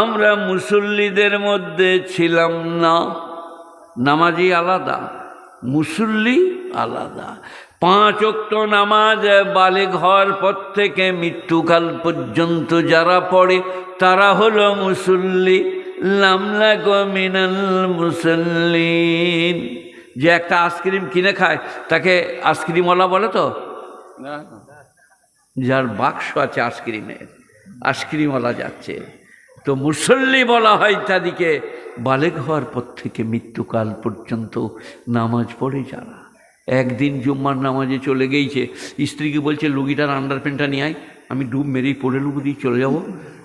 আমরা মুসল্লিদের মধ্যে ছিলাম না। নামাজি আলাদা, মুসল্লি আলাদা। 5 ওয়াক্ত নামাজ বালেগ হওয়ার পর থেকে মৃত্যুকাল পর্যন্ত যারা পড়ে তারা হলো মুসল্লি। লাম নাকু মিনাল মুসাল্লিন। যে একটা আইসক্রিম কিনে খায় তাকে আইসক্রিমওয়ালা বলে তো? যার বাক্স আছে আইসক্রিমের, আইসক্রিমওয়ালা যাচ্ছে তো মুসল্লি বলা হয় তাদেরকে বালেগ হওয়ার পর থেকে মৃত্যুকাল পর্যন্ত নামাজ পড়ে যারা। একদিন জুম্মার নামাজে চলে গিয়েছে, স্ত্রীকে বলছে লুঙ্গিটার আন্ডারপ্যান্টটা নিয়ে আয়, আমি ডুব মেরেই পড়ে লুবু দিয়ে চলে যাব।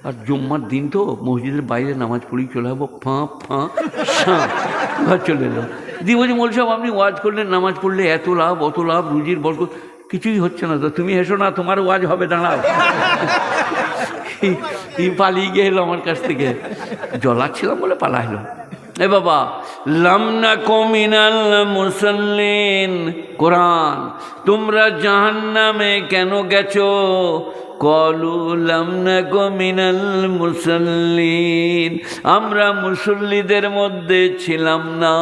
আর জুম্মার দিন তো মসজিদের বাইরে নামাজ পড়েই চলে যাবো, ফাঁ ফাঁ ঘর চলে এলো। দিয়ে বলছি মোল সাহেব আপনি ওয়াজ করলেন নামাজ পড়লে এত লাভ অত লাভ রুজির বরকত, কিছুই হচ্ছে না তো, তুমি হেসো না তোমার ওয়াজ হবে, দাঁড়াও। পালিয়ে গেল আমার কাছ থেকে, জ্বলাচ্ছিলাম বলে পালা হলো। এ বাবা, লাম নাকু মিনাল মুসাল্লিন। কোরআন, তোমরা জাহান্নামে কেন গেছো? ক্বালু লাম নাকু মিনাল মুসাল্লিন, আমরা মুসল্লিদের মধ্যে ছিলাম না।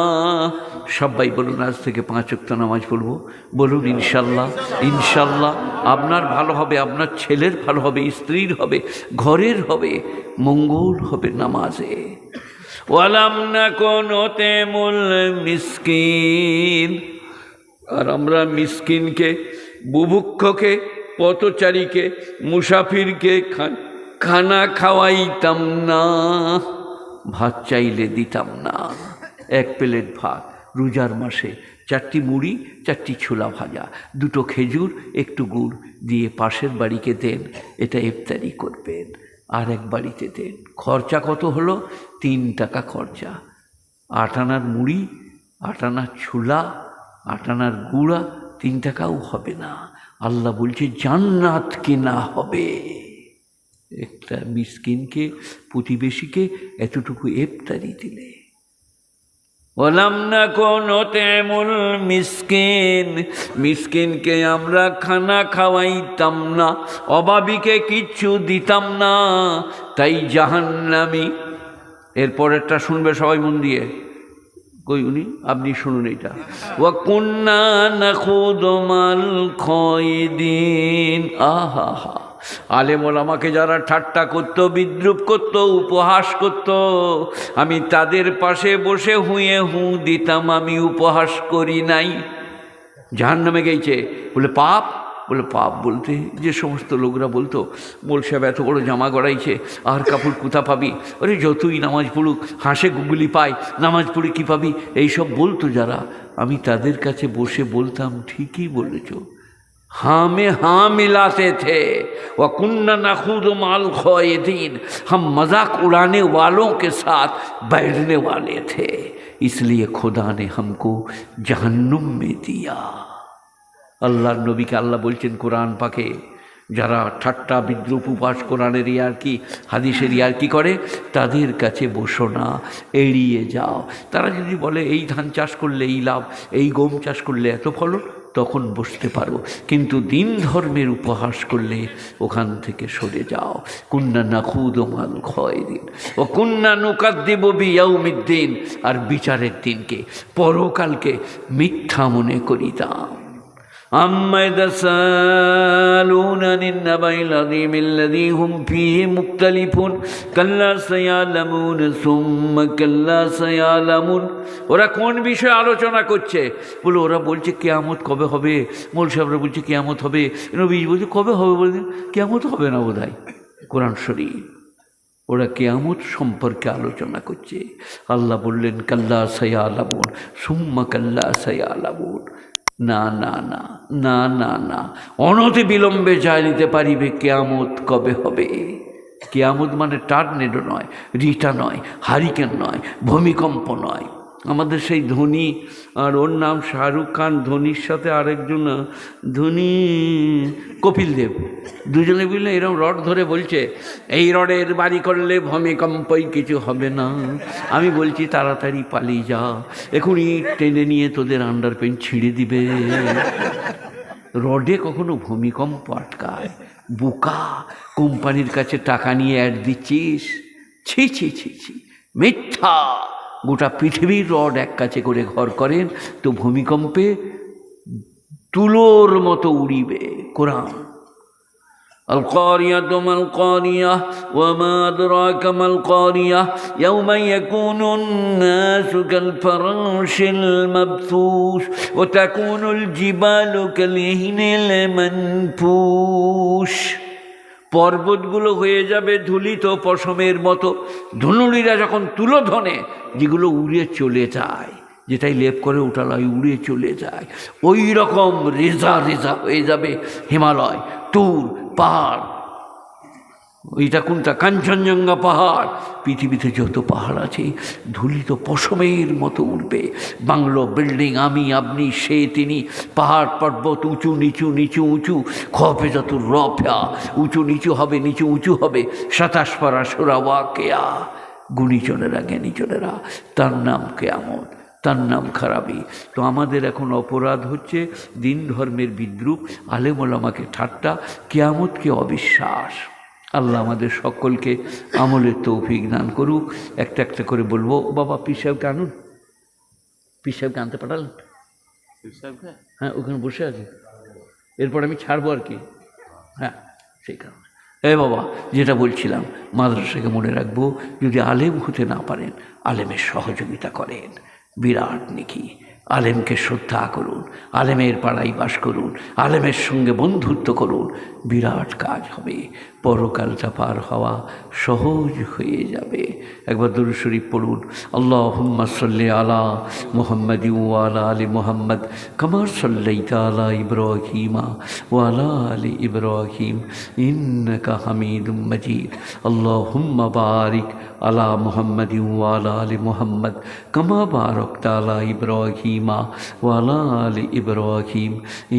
সবাই বলুন আজ থেকে 5 ওয়াক্ত নামাজ পড়বো। বলুন ইনশাল্লাহ। ইনশাল্লাহ আপনার ভালো হবে, আপনার ছেলের ভালো হবে, স্ত্রীর হবে, ঘরের হবে, মঙ্গল হবে নামাজে। ওয়ালাম নাকু নুতিমুল মিসকিন, আর আমরা মিসকিনকে, বুভুক্ষকে, পথচারীকে, মুসাফিরকে খানা খাওয়াইতাম না, ভাত চাইলে দিতাম না। 1 প্লেট ভাত রোজার মাসে, 4টি মুড়ি, 4টি ছোলা ভাজা, 2টো খেজুর, একটু গুড় দিয়ে পাশের বাড়িকে দেন, এটা ইফতারি করবেন। আর এক বাড়িতে দেন। খরচা কত হলো? 3 টাকা খরচা। 8 আনার মুড়ি, 8 আনার ছোলা, 8 আনার গুঁড়া 3 টাকাও হবে না। আল্লাহ বলছে জান্নাত কেনা হবে। একটা মিসকিনকে, প্রতিবেশীকে এতটুকু ইফতারি দিলে। ওয়ালাম নাকু নুতিমুল মিসকিন, মিসকিনকে আমরা খানা খাওয়াইতাম না, অভাবীকে কিচ্ছু দিতাম না, তাই জাহান্নামী। এরপরেরটা শুনবে সবাই মন দিয়ে। কই উনি? আপনি শুনুন এটা। ওয়া কুন্না নাখুদু মাল খায়দিন। আহা হা, আলেম ওলামাকে যারা ঠাট্টা করতো, বিদ্রুপ করতো, উপহাস করতো, আমি তাদের পাশে বসে হুঁয়ে হুঁ দিতাম, আমি উপহাস করি নাই। জাহান্নামে গেছে বলে পাপ, বলে পাপ বলতে যে সমস্ত লোকরা বলতো মোল সাহেব এত বড় জামা গড়াইছে, আর কাপড় কোথা পাবি, আরে যতই নামাজ পড়ুক হাসে গুগলি পায়, নামাজ পড়ে কী পাবি, এইসব বলতো যারা, আমি তাদের কাছে বসে বলতাম ঠিকই বলেছ। हाँ में हाँ मिलाते थे। वकुन्ना नखूदु माल खायदीन, हम मजाक उड़ाने वालों के साथ बैठने वाले थे, इसलिए खुदा ने हमको जहन्नुम में दिया। আল্লাহর নবীকে আল্লাহ বলছেন কোরআন পাকে, যারা ঠাট্টা বিদ্রুপ উপাস কোরআনের ইয়ারকি হাদিসের ইয়ারকি করে তাদের কাছে বসো না, এড়িয়ে যাও। তারা যদি বলে এই ধান চাষ করলে এই লাভ, এই গম চাষ করলে এত ফলন, তখন বসতে পারো, কিন্তু দিন ধর্মের উপহাস করলে ওখান থেকে সরে যাও। কুন্না নাখুদু মাল খায়দিন ও কুন্না নুকাদ্দিবু বিয়াউমিদ্দিন, আর বিচারের দিনকে, পরকালকে মিথ্যা মনে করিতাম। আম্মা ইয়াতাসালুনা আনিন নাবাইল আযীমিল্লাযী হুম ফীহি মুখতালিফুন কাল্লা সায়ালামুন সুম্মা কাল্লা সায়ালামুন। ওরা কোন বিষয়ে আলোচনা করছে? বলে ওরা বলছে কিয়ামত কবে হবে। মৌলভী সাহেবরা বলছে কিয়ামত হবে, নবী বলছে কবে হবে, বলছেন কিয়ামত হবে না বোধহয়। কোরআন শরীফ। ওরা কিয়ামত সম্পর্কে আলোচনা করছে। আল্লাহ বললেন কাল্লা সায়ালামুন সুম্মা কাল্লা সায়ালামুন। না না না না না না, অনতি বিলম্বে যায় নিতে পারিবে কিয়ামত কবে হবে। কিয়ামত মানে টার্নেডো নয়, রিটা নয়, হারিকেন নয়, ভূমিকম্প নয়। আমাদের সেই ধনী, আর ওর নাম শাহরুখ খান, ধোনির সাথে আরেকজন ধনী কপিল দেব, দুজনে মিলে এরকম রড ধরে বলছে এই রডের বাড়ি করলে ভূমিকম্পই কিছু হবে না। আমি বলছি তাড়াতাড়ি পালিয়ে যা, এখনই টেনে নিয়ে তোদের আন্ডারপ্যান্ট ছিঁড়ে দিবে। রডে কখনো ভূমিকম্প আটকায়? বোকা, কোম্পানির কাছে টাকা নিয়ে অ্যাড দিচ্ছিস? ছি ছি ছি ছি, মিথ্যা। গোটা পৃথিবীর রড এক কাছে করে ঘর করেন তো ভূমিকম্পে তুলোর মতো উড়িবে। কোরআন। আল কারিয়াতু মাল কারিয়া ওয়া মা আদরাকা মাল কারিয়া ইয়াওমা ইয়াকুনুন নাসু কাল ফারাশিল মাবথুশ ওয়া তাকুনুল জিবালু কাল ইহনিল মানফুশ। পর্বতগুলো হয়ে যাবে ধুলিত পশমের মতো। ধনুরীরা যখন তুলো ধনে, যেগুলো উড়ে চলে যায়, যেটাই লেপ করে উঠালয় উড়ে চলে যায়, ওই রকম রেজা রেজা হয়ে যাবে হিমালয়, তুর পাহাড়। ওইটা কোনটা? কাঞ্চনজঙ্ঘা পাহাড়। পৃথিবীতে যত পাহাড় আছে ধুলিত পশমের মতো উঠবে। বাংলো, বিল্ডিং, আমি, আপনি, সে, তিনি, পাহাড় পর্বত উঁচু নিচু, নিচু উঁচু, খফে যত রফা, উঁচু নিচু হবে, নিচু উঁচু হবে। 27 পারা সোরা ওয়াকিয়া। গুণীজনেরা, জ্ঞানীজনেরা, তার নাম কিয়ামত, তার নাম খারাপি। তো আমাদের এখন অপরাধ হচ্ছে দিন ধর্মের বিদ্রুপ, আলেম ওলামাকে ঠাট্টা, কিয়ামতকে অবিশ্বাস। আল্লাহ আমাদের সকলকে আমলের তৌফিক দান করুক। একটা একটা করে বলবো। বাবা পীর সাহেবকে আনুন, পীর সাহেবকে আনতে পাঠালেন? হ্যাঁ, ওখানে বসে আছে। এরপর আমি ছাড়বো আর কি। হ্যাঁ, সেই কারণে বাবা যেটা বলছিলাম, মাদ্রাসাকে মনে রাখবো। যদি আলেম হতে না পারেন, আলেমের সহযোগিতা করেন, বিরাট নেকি। আলেমকে শ্রদ্ধা করুন, আলেমের পাড়ায় বাস করুন, আলেমের সঙ্গে বন্ধুত্ব করুন, বিরাট কাজ হবে। পরকালটা পার হওয়া সহজ হয়ে যাবে। একবার দুরূদ শরীফ পড়ুন। আল্লাহুম্মা সাল্লি আলা মুহাম্মাদিন ওয়া আলা আলি মুহাম্মাদ কামা সাল্লাইতা আলা ইব্রাহিম ওয়া আলা আলি ইব্রাহিম ইন্নাকা হামিদুম মাজিদ। আল্লাহুম্মা বারিক আলা মুহাম্মাদিন ওয়া আলা আলি মুহাম্মাদ কামা বারাকতা আলা ইব্রাহিম ওয়া আলা আলি ইব্রাহিম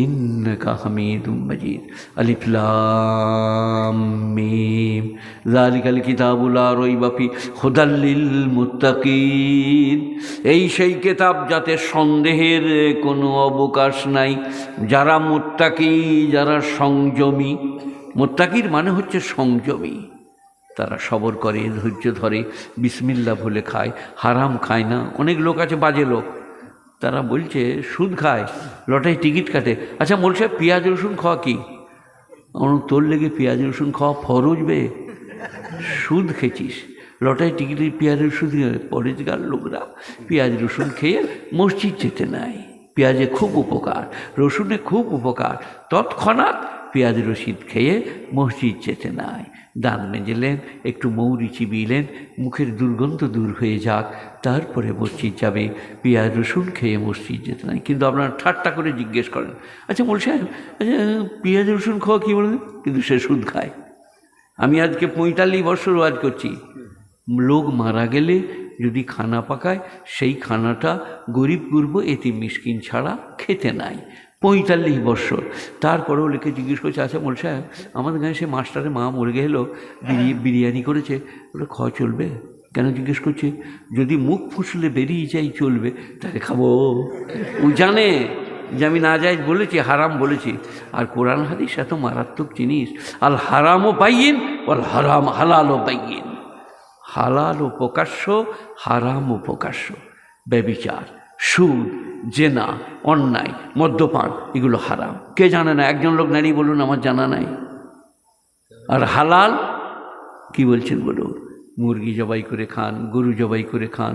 ইন্নাকা হামিদুম মাজিদ। আলিফ লাম মিম যালিকাল কিতাবু লা রাইবা ফি হুদাল লিল মুত্তাকিন। এই সেই কিতাব যাতে সন্দেহের কোনো অবকাশ নাই। যারা মুত্তাকি, যারা সংযমী, মুত্তাকির মানে হচ্ছে সংযমী, তারা সবর করে, ধৈর্য ধরে, বিসমিল্লাহ বলে খায়, হারাম খায় না। অনেক লোক আছে বাজে লোক, তারা বলছে সুদ খায়, লটারি টিকিট কাটে। আচ্ছা মোল সাহেব, পেঁয়াজ রসুন খাওয়া কি? তোর লেগে পেঁয়াজ রসুন খাওয়া ফরজ বে? সুদ খেয়েছিস, লটারি টিকিটে পেঁয়াজ রসুন, পরেজগার লোকরা পেঁয়াজ রসুন খেয়ে মসজিদ যেতে নাই। পেঁয়াজে খুব উপকার, রসুনে খুব উপকার, তৎক্ষণাৎ পেঁয়াজ রসুন খেয়ে মসজিদ যেতে নাই। দাঁত মেজেলেন, একটু মৌরি চিবিলেন, মুখের দুর্গন্ধ দূর হয়ে যাক, তারপরে মসজিদ যাবে। পেঁয়াজ রসুন খেয়ে মসজিদ যেতে নাই। কিন্তু আপনারা ঠাট্টা করে জিজ্ঞেস করেন, আচ্ছা মোল সাহেব, আচ্ছা পেঁয়াজ রসুন খাওয়া কী বলেন? কিন্তু সে সুদ খায়। আমি আজকে 45 বছর ওয়াজ করছি। লোক মারা গেলে যদি খানা পাকায়, সেই খানাটা গরিব গুরব, এতিম মিসকিন ছাড়া খেতে নাই। 45 বছর। তারপরেও লিখে জিজ্ঞেস করছে, আচ্ছা মোল সাহেব, আমাদের গায়ে সে মাস্টারের মা মরে গেলো, বিরিয়ানি করেছে, ওটা খাওয়া চলবে? কেন জিজ্ঞেস করছে? যদি মুখ ফুসলে বেরিয়ে যাই চলবে, তাহলে খাবো। ও জানে যে আমি না যাই বলেছি, হারাম বলেছি। আর কোরআন হাদিস এত মারাত্মক জিনিস। আল হারামও বাইয়িন ওয়াল হারাম হালালও বাইয়িন। হালাল ও প্রকাশ্য, হারাম ও প্রকাশ্য। ব্যভিচার, সুদ, জেনা, অন্যায়, মদ্যপান এগুলো হারাম। কে জানে না? একজন লোক নারী বলুন আমার জানা নাই। আর হালাল কি বলছেন বলুন? মুরগি জবাই করে খান, গরু জবাই করে খান,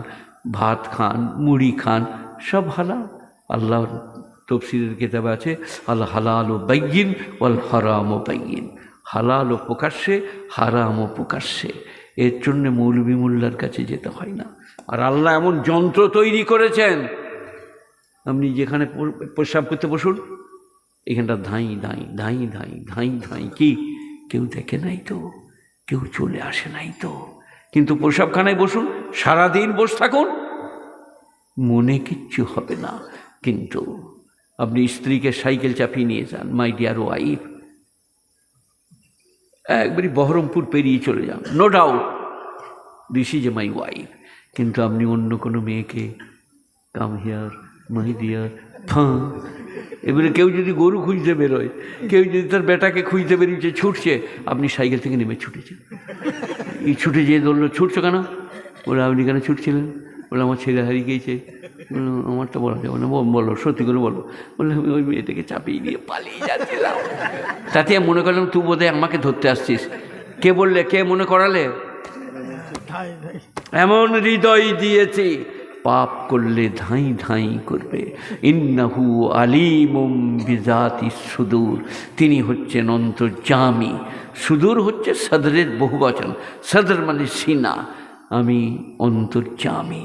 ভাত খান, মুড়ি খান, সব হালাল। আল্লাহর তফসিরের কিতাবে আছে আল হালাল ও বাইয়িন ওয়াল হারাম ও বাইয়িন, হালাল ও প্রকাশ্যে, হারাম ও প্রকাশ্যে। এর জন্যে মৌলবি মোল্লার কাছে যেতে হয় না। আর আল্লাহ এমন যন্ত্র তৈরি করেছেন, আপনি যেখানে প্রস্রাব করতে বসুন, এখানটা ধাই ধাই ধাই ধাই ধাই ধাই, কি কেউ দেখে নাই তো, কেউ চলে আসে নাই তো, কিন্তু প্রস্রাবখানায় বসুন, সারাদিন বসে থাকুন, মনে কিচ্ছু হবে না। কিন্তু আপনি স্ত্রীকে সাইকেল চাপিয়ে নিয়ে যান, মাই ডিয়ার ওয়াইফ, একবারই বহরমপুর পেরিয়ে চলে যান, no doubt this is a my wife. কিন্তু আপনি অন্য কোনো মেয়েকে কাম হিয়ার মাই ডিয়ার ফাঁ, এবারে কেউ যদি গরু খুঁজতে বেরোয়, কেউ যদি তার বেটাকে খুঁজতে বেরিয়েছে, ছুটছে, আপনি সাইকেল থেকে নেমে ছুটেছেন। এই ছুটে যেয়ে ধরলো, ছুটছো কেন? বলে আপনি কেন ছুটছিলেন? বলে আমার ছেলে হারিয়ে গিয়েছে। আমারটা বলা যাবে না, বলো সত্যি করে বলো। বললে আমি ওই মেয়েটাকে চাপিয়ে দিয়ে পালিয়ে যাচ্ছিলাম। তাতে মনে করলাম তুই বোধহয় আমাকে ধরতে আসছিস। কে বললে? কে মনে করালে? এমন হৃদয় দিয়েছে, পাপ করলে ধাই ধাই করবে। ইন্নাহু আলিমুম বিজাতি সুদূর, তিনি হচ্ছেন অন্তর্যামী। সুদূর হচ্ছে সদরের বহুবচন, সদর মানে সিনা, আমি অন্তর্যামী।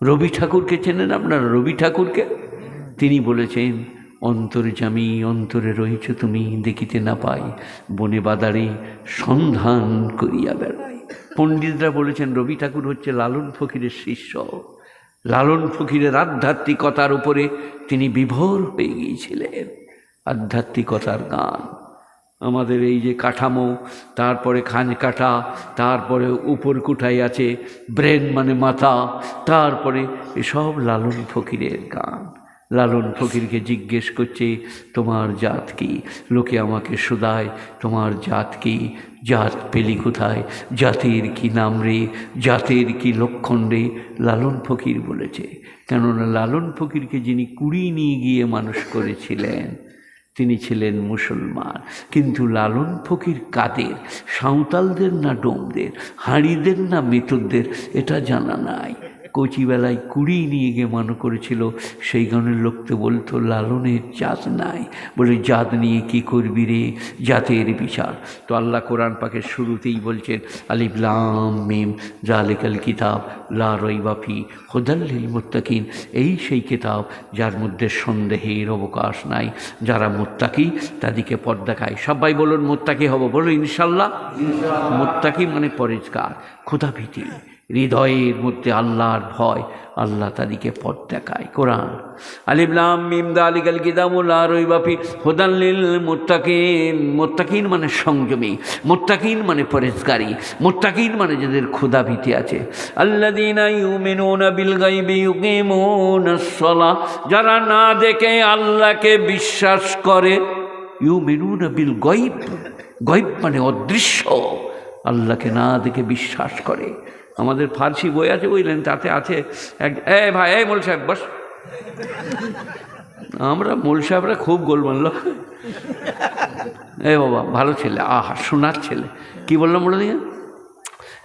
রবি ঠাকুরকে চেনেন আপনারা? রবি ঠাকুরকে তিনি বলেছেন, অন্তর্যামী অন্তরে রয়েছে তুমি, দেখিতে না পাই, বনে বাদারে সন্ধান করিয়া বেড়াই। পণ্ডিতরা বলেছেন রবি ঠাকুর হচ্ছে লালন ফকিরের শিষ্য। লালন ফকিরের আধ্যাত্মিকতার উপরে তিনি বিভোর হয়ে গিয়েছিলেন। আধ্যাত্মিকতার গান, আমাদের এই যে কাঠামো, তারপরে খান কাটা, তারপরে উপর কুঠাই আছে, ব্রেন মানে মাথা, তারপরে এসব লালন ফকিরের গান। লালন ফকিরকে জিজ্ঞেস করছে তোমার জাত কি? লোকে আমাকে শোধায় তোমার জাত কি? জাত পেলি কোথায়? জাতের কি নাম রে? জাতের কি লক্ষণ রে? লালন ফকির বলেছে, কেননা লালন ফকিরকে যিনি কুড়িয়ে নিয়ে গিয়ে মানুষ করেছিলেন তিনি ছিলেন মুসলমান। কিন্তু লালন ফকির কাদের? সাঁওতালদের না ডোমদের? হাঁড়িদের না মেথরদের? এটা জানা নাই। কচিবেলায় কুড়িয়ে নিয়ে গিয়ে মানুষ করেছিল, সেই গানের লোককে বলতো লালনের জাত নাই। বলে জাত নিয়ে কি করবি রে, জাতের বিচার। তো আল্লাহ কোরআন পাকের শুরুতেই বলছেন আলিফ লাম মিম যালিকাল কিতাব লা রাইবা ফি হুদাল লিল মুত্তাকিন, এই সেই কিতাব যার মধ্যে সন্দেহের অবকাশ নাই। যারা মুত্তাকি তাদেরকে পথ দেখায়। সবাই বলুন মুত্তাকি হব, বলুন ইনশাল্লাহ। মুত্তাকি মানে পরেজগার, ক্ষুধাভীতি, হৃদয়ের মধ্যে আল্লাহর ভয়, আল্লাহ তাদেরকে পথ দেখায়। কোরআন আলিফ লাম মিম যালিকাল কিতাবু লা রাইবা ফি হুদাল লিল মুত্তাকিন। মুত্তাকিন মানে সংযমী, মুত্তাকিন মানে পরেজগারী, মুত্তাকিন মানে যাদের ক্ষুধাভীতি আছে। আল্লাযীনা ইউমিনুনা বিল গায়বি ইউকিমুনাস সালাহ, যারা না দেখে আল্লাহকে বিশ্বাস করে। ইউমিনুনা বিল গায়ব, গায়ব মানে অদৃশ্য, আল্লাহকে না দেখে বিশ্বাস করে। আমাদের ফার্সি বই আছে বুঝলেন, তাতে আছে এই ভাই, এই মোল সাহেব বস। আমরা মোল সাহেবরা খুব গোলমাল লোক। বাবা ভালো ছেলে, আহা সোনার ছেলে। কি বললাম বলে দিয়ে?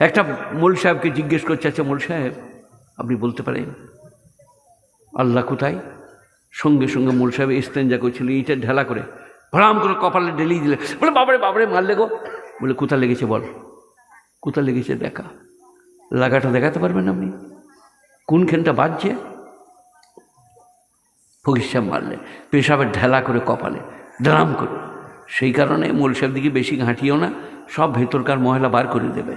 একটা মোল সাহেবকে জিজ্ঞেস করছে, আচ্ছা মোল সাহেব আপনি বলতে পারেন আল্লাহ কোথায়? সঙ্গে সঙ্গে মোল সাহেব ইস্তেঞ্জা করছিল, ইটা ঢেলা করে ভরাম করে কপালে ঢেলিয়ে দিলে। বলে বাবারে বাবারে মারলে গো। বলে কোথা লেগেছে বল, কোথা লেগেছে দেখা। লাগাটা দেখাতে পারবেন আপনি? কোনখানটা বাজছে? ফকির সাহেব মারলে পেশাবের ঢেলা করে কপালে ড্রাম করে। সেই কারণে মোল সাহেব দিকে বেশি ঘাঁটিও না, সব ভেতরকার ময়লা বার করে দেবে।